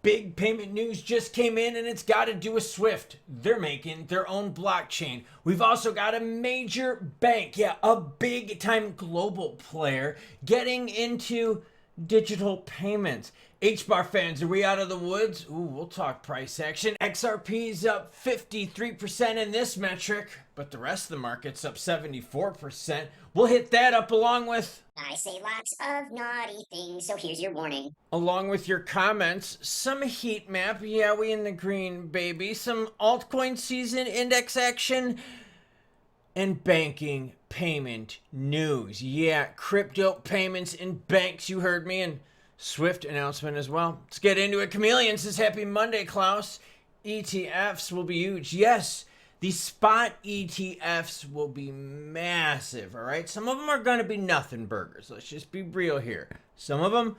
Big payment news just came in and it's got to do with Swift. They're making their own blockchain. We've also got a major bank, a big time global player getting into digital payments. HBAR fans, are we out of the woods? Ooh, we'll talk price action. XRP's up 53% in this metric, but the rest of the market's up 74%. We'll hit that up along with... I say lots of naughty things, so here's your warning. Along with your comments, some heat map, yeah, we in the green, baby. Some altcoin season index action, and banking payment news. Yeah, crypto payments and banks, you heard me, and Swift announcement as well. Let's get into it. Chameleon says, happy Monday, Klaus. ETFs will be huge. Yes, the spot ETFs will be massive, all right? Some of them are going to be nothing burgers. Let's just be real here. Some of them,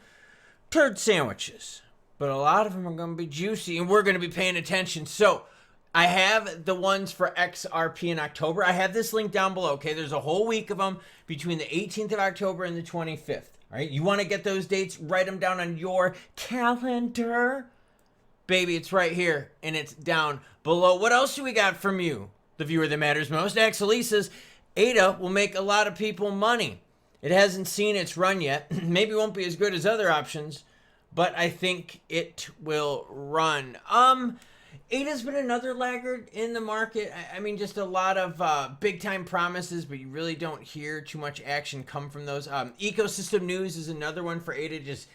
turd sandwiches. But a lot of them are going to be juicy, and we're going to be paying attention. So I have the ones for XRP in October. I have this link down below, okay? There's a whole week of them between the 18th of October and the 25th. All right, you want to get those dates, write them down on your calendar. Baby, it's right here, and it's down below. What else do we got from you, the viewer that matters most? Axel says, ADA will make a lot of people money. It hasn't seen its run yet. Maybe it won't be as good as other options, but I think it will run. ADA's been another laggard in the market. I mean, just a lot of big-time promises, but you really don't hear too much action come from those. Ecosystem news is another one for ADA, just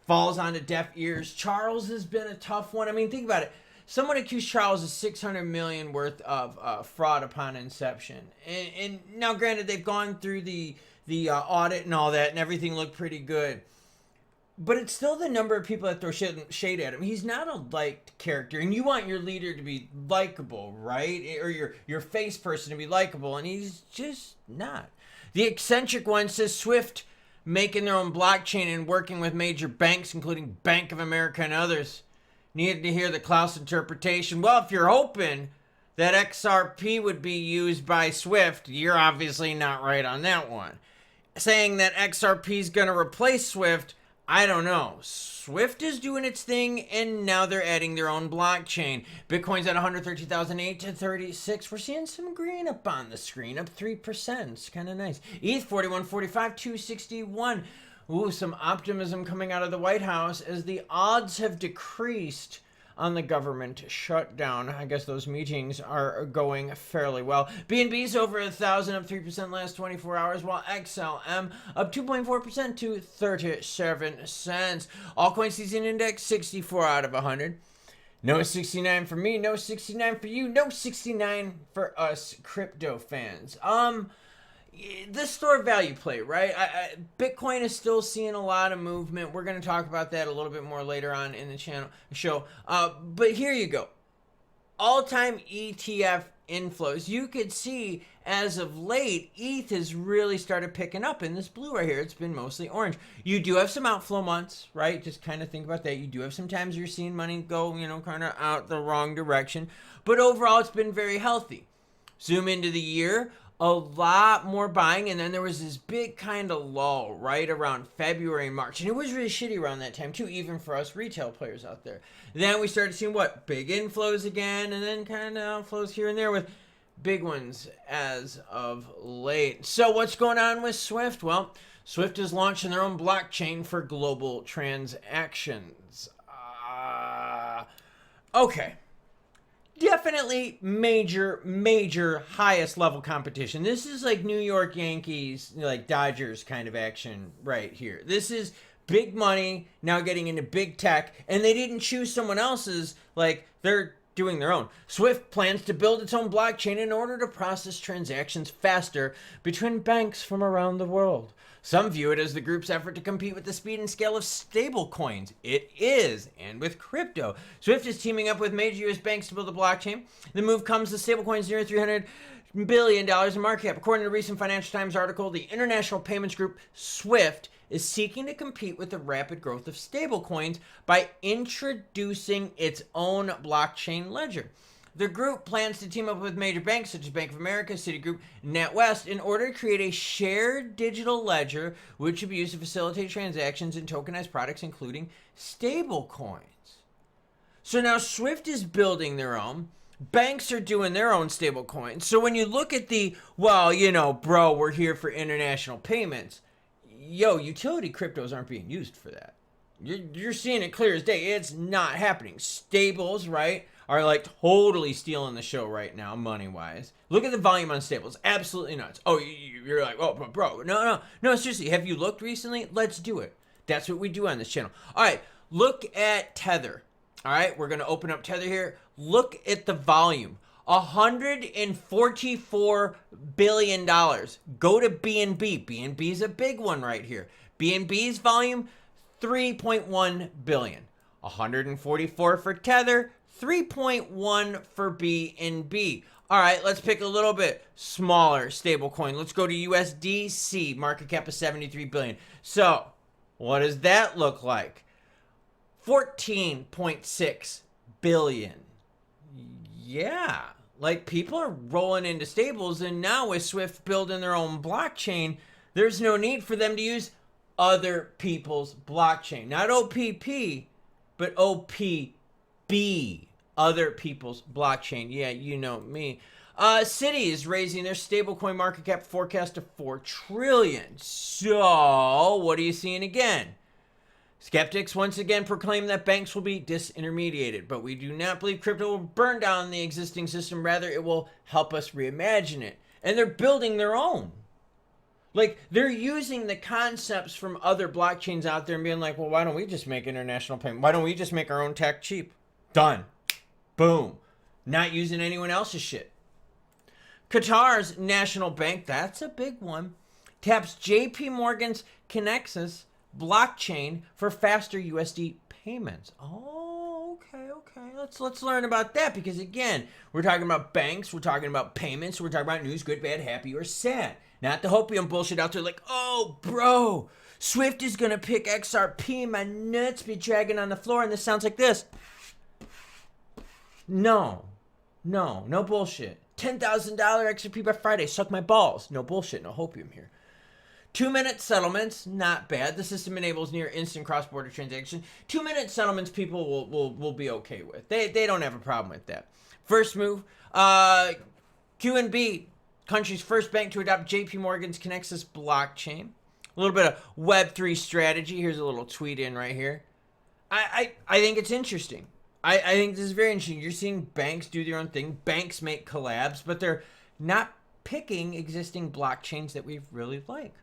falls onto deaf ears. Charles has been a tough one. I mean, think about it. Someone accused Charles of $600 million worth of fraud upon inception. And now, granted, they've gone through the audit and all that, and everything looked pretty good. But it's still the number of people that throw shade at him. He's not a liked character, and you want your leader to be likable, right? Or your face person to be likable, and he's just not. The eccentric one says Swift making their own blockchain and working with major banks, including Bank of America and others. Needed to hear the Klaus interpretation. Well, if you're hoping that XRP would be used by Swift, you're obviously not right on that one. Saying that XRP is going to replace Swift, I don't know. Swift is doing its thing, and now they're adding their own blockchain. Bitcoin's at 113,008 to 36. We're seeing some green up on the screen, up 3%. It's kind of nice. ETH 4145, 261. Ooh, some optimism coming out of the White House as the odds have decreased on the government shutdown. I guess those meetings are going fairly well. BNB's over 1,000, up 3% last 24 hours, while XLM up 2.4% to 37 cents. Altcoin season index 64 out of 100. No 69 for me, no 69 for you, no 69 for us crypto fans. This store value play, right? Bitcoin is still seeing a lot of movement. We're going to talk about that a little bit more later on in the show. But here you go. All-time ETF inflows. You could see as of late, ETH has really started picking up in this blue right here. It's been mostly orange. You do have some outflow months, right? Just kind of think about that. You do have some times you're seeing money go, kind of out the wrong direction. But overall, it's been very healthy. Zoom into the year. A lot more buying, and then there was this big kind of lull right around February and March, and it was really shitty around that time too, even for us retail players out there. Then we started seeing big inflows again, and then kind of outflows here and there with big ones as of late. So what's going on with Swift? Well, Swift is launching their own blockchain for global transactions. Okay. Definitely major highest level competition. This is like New York Yankees, like Dodgers kind of action right here. This is big money now getting into big tech, and they didn't choose someone else's, like they're doing their own. Swift plans to build its own blockchain in order to process transactions faster between banks from around the world. Some view it as the group's effort to compete with the speed and scale of stablecoins. It is, and with crypto. Swift is teaming up with major U.S. banks to build a blockchain. The move comes as stablecoins near $300 billion in market cap. According to a recent Financial Times article, the international payments group Swift is seeking to compete with the rapid growth of stablecoins by introducing its own blockchain ledger. The group plans to team up with major banks such as Bank of America, Citigroup, and NatWest in order to create a shared digital ledger which will be used to facilitate transactions in tokenized products including stablecoins. So now Swift is building their own. Banks are doing their own stable coins. So when you look at bro, we're here for international payments. Utility cryptos aren't being used for that. You're seeing it clear as day. It's not happening. Stables, right, are like totally stealing the show right now, money-wise. Look at the volume on stables. Absolutely nuts. Oh, you're like, oh, bro. No, seriously. Have you looked recently? Let's do it. That's what we do on this channel. All right, look at Tether. All right, we're going to open up Tether here. Look at the volume. $144 billion. Go to BNB. BNB is a big one right here. BNB's volume, 3.1 billion. 144 for Tether, 3.1 for BNB. All right, let's pick a little bit smaller stable coin. Let's go to USDC, market cap of 73 billion. So, what does that look like? 14.6 billion. Yeah, like people are rolling into stables, and now with Swift building their own blockchain, there's no need for them to use other people's blockchain. Not OPP, but OPB, other people's blockchain. Yeah, you know me. Citi is raising their stablecoin market cap forecast to 4 trillion. So, what are you seeing again? Skeptics once again proclaim that banks will be disintermediated, but we do not believe crypto will burn down the existing system. Rather, it will help us reimagine it. And they're building their own. Like, they're using the concepts from other blockchains out there and being like, well, why don't we just make international payment? Why don't we just make our own tech cheap? Done. Boom. Not using anyone else's shit. Qatar's national bank, that's a big one, taps JP Morgan's Connexus blockchain for faster USD payments. Oh, okay. Let's learn about that, because again, we're talking about banks, we're talking about payments, we're talking about news, good, bad, happy, or sad. Not the hopium bullshit out there like, oh, bro, Swift is gonna pick XRP, my nuts be dragging on the floor, and this sounds like this. No bullshit. $10,000 XRP by Friday, suck my balls. No bullshit, no hopium here. 2-minute settlements, not bad. The system enables near instant cross-border transaction. 2-minute settlements people will be okay with. They don't have a problem with that. First move, QNB, country's first bank to adopt JP Morgan's Connexus blockchain. A little bit of Web3 strategy. Here's a little tweet in right here. I think it's interesting. I think this is very interesting. You're seeing banks do their own thing. Banks make collabs, but they're not picking existing blockchains that we really like.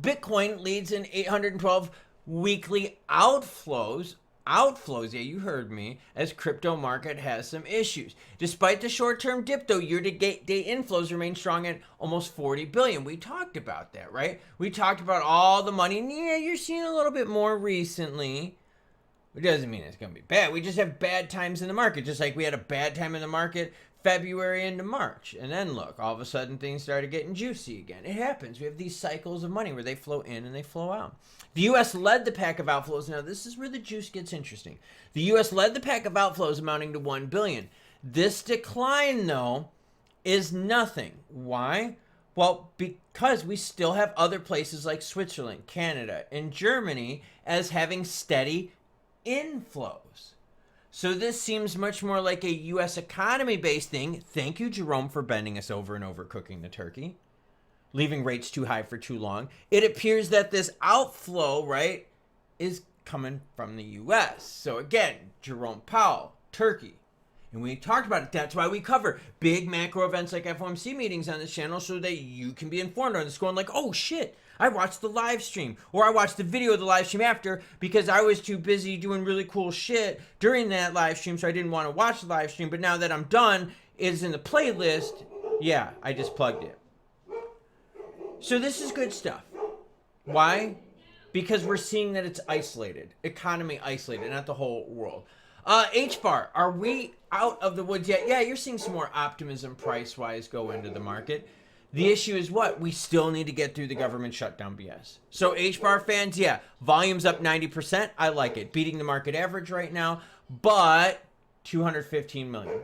Bitcoin leads in 812 weekly outflows. Yeah, you heard me, as crypto market has some issues. Despite the short-term dip, though, year-to-date inflows remain strong at almost 40 billion. We talked about that, right? We talked about all the money. And yeah, you're seeing a little bit more recently. It doesn't mean it's going to be bad. We just have bad times in the market, just like we had a bad time in the market February into March. And then look, all of a sudden things started getting juicy again. It happens. We have these cycles of money where they flow in and they flow out. The U.S. led the pack of outflows. Now, this is where the juice gets interesting. The U.S. led the pack of outflows amounting to 1 billion. This decline, though, is nothing. Why? Well, because we still have other places like Switzerland, Canada, and Germany as having steady inflows. So this seems much more like a U.S. economy-based thing. Thank you, Jerome, for bending us over and overcooking the turkey, leaving rates too high for too long. It appears that this outflow, right, is coming from the U.S. So again, Jerome Powell, Turkey. And we talked about it. That's why we cover big macro events like FOMC meetings on this channel, so that you can be informed on this, going like, oh shit, I watched the live stream, or I watched the video of the live stream after because I was too busy doing really cool shit during that live stream, so I didn't want to watch the live stream. But now that I'm done, it's in the playlist. Yeah, I just plugged it. So this is good stuff. Why? Because we're seeing that it's isolated, economy isolated, not the whole world. HBAR, are we out of the woods yet? Yeah, you're seeing some more optimism price-wise go into the market. The issue is what? We still need to get through the government shutdown BS. So HBAR fans, yeah, volume's up 90%. I like it. Beating the market average right now, but 215 million.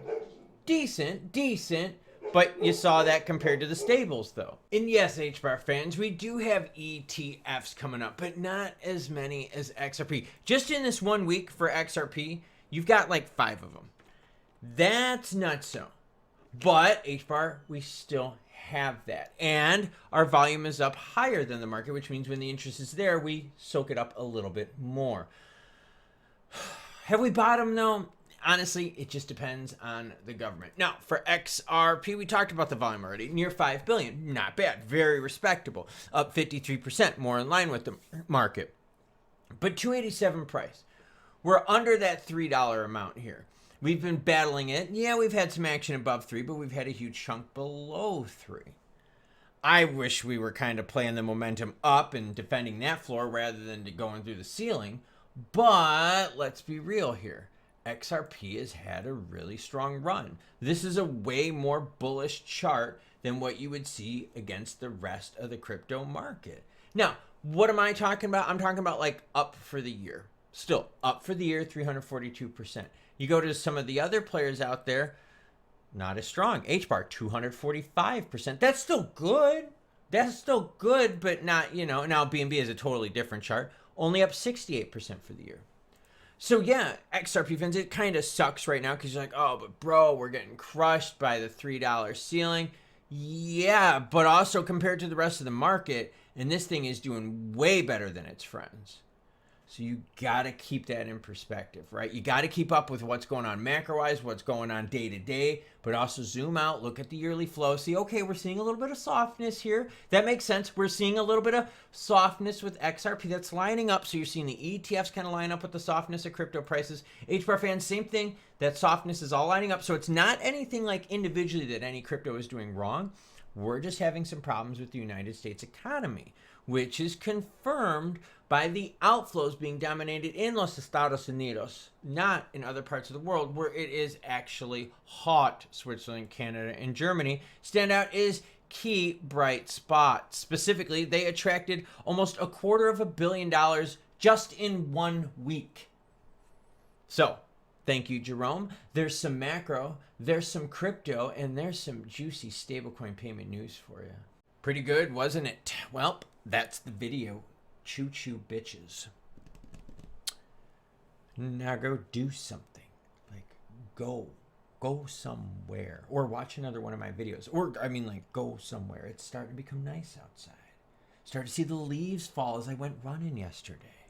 Decent. But you saw that compared to the stables, though. And yes, HBAR fans, we do have ETFs coming up, but not as many as XRP. Just in this 1 week for XRP, You've got like 5 of them. That's not so. But HBAR, we still have that. And our volume is up higher than the market, which means when the interest is there, we soak it up a little bit more. Have we bottomed though? Honestly, it just depends on the government. Now, for XRP, we talked about the volume already. Near 5 billion. Not bad. Very respectable. Up 53%, more in line with the market. But 287 price. We're under that $3 amount here. We've been battling it. Yeah, we've had some action above 3, but we've had a huge chunk below 3. I wish we were kind of playing the momentum up and defending that floor rather than going through the ceiling. But let's be real here. XRP has had a really strong run. This is a way more bullish chart than what you would see against the rest of the crypto market. Now, what am I talking about? I'm talking about like up for the year. Still up for the year, 342%. You go to some of the other players out there, not as strong. HBAR, 245%. That's still good. That's still good, but not, now BNB is a totally different chart. Only up 68% for the year. So yeah, XRP fans, it kind of sucks right now because you're like, oh, but bro, we're getting crushed by the $3 ceiling. Yeah, but also compared to the rest of the market, and this thing is doing way better than its friends. So you got to keep that in perspective, right? You got to keep up with what's going on macro-wise, what's going on day to day, but also zoom out, look at the yearly flow, see, okay, we're seeing a little bit of softness here. That makes sense. We're seeing a little bit of softness with XRP that's lining up. So you're seeing the ETFs kind of line up with the softness of crypto prices. HBAR fans, same thing. That softness is all lining up. So it's not anything like individually that any crypto is doing wrong. We're just having some problems with the United States economy, which is confirmed by the outflows being dominated in Los Estados Unidos, not in other parts of the world where it is actually hot. Switzerland, Canada, and Germany stand out as key bright spots. Specifically, they attracted almost $250 million just in 1 week. So, thank you, Jerome. There's some macro, there's some crypto, and there's some juicy stablecoin payment news for you. Pretty good, wasn't it? Well, that's the video. Choo choo bitches. Now go do something. Like go somewhere. Or watch another one of my videos. Or go somewhere. It's starting to become nice outside. Started to see the leaves fall as I went running yesterday.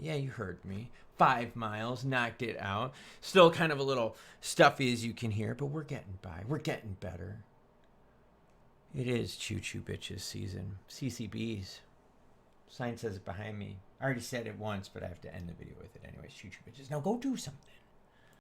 Yeah, you heard me. 5 miles, knocked it out. Still kind of a little stuffy as you can hear, but we're getting by. We're getting better. It is choo choo bitches season. CCBs. Sign says it behind me. I already said it once, but I have to end the video with it anyways. Choo choo bitches. Now go do something.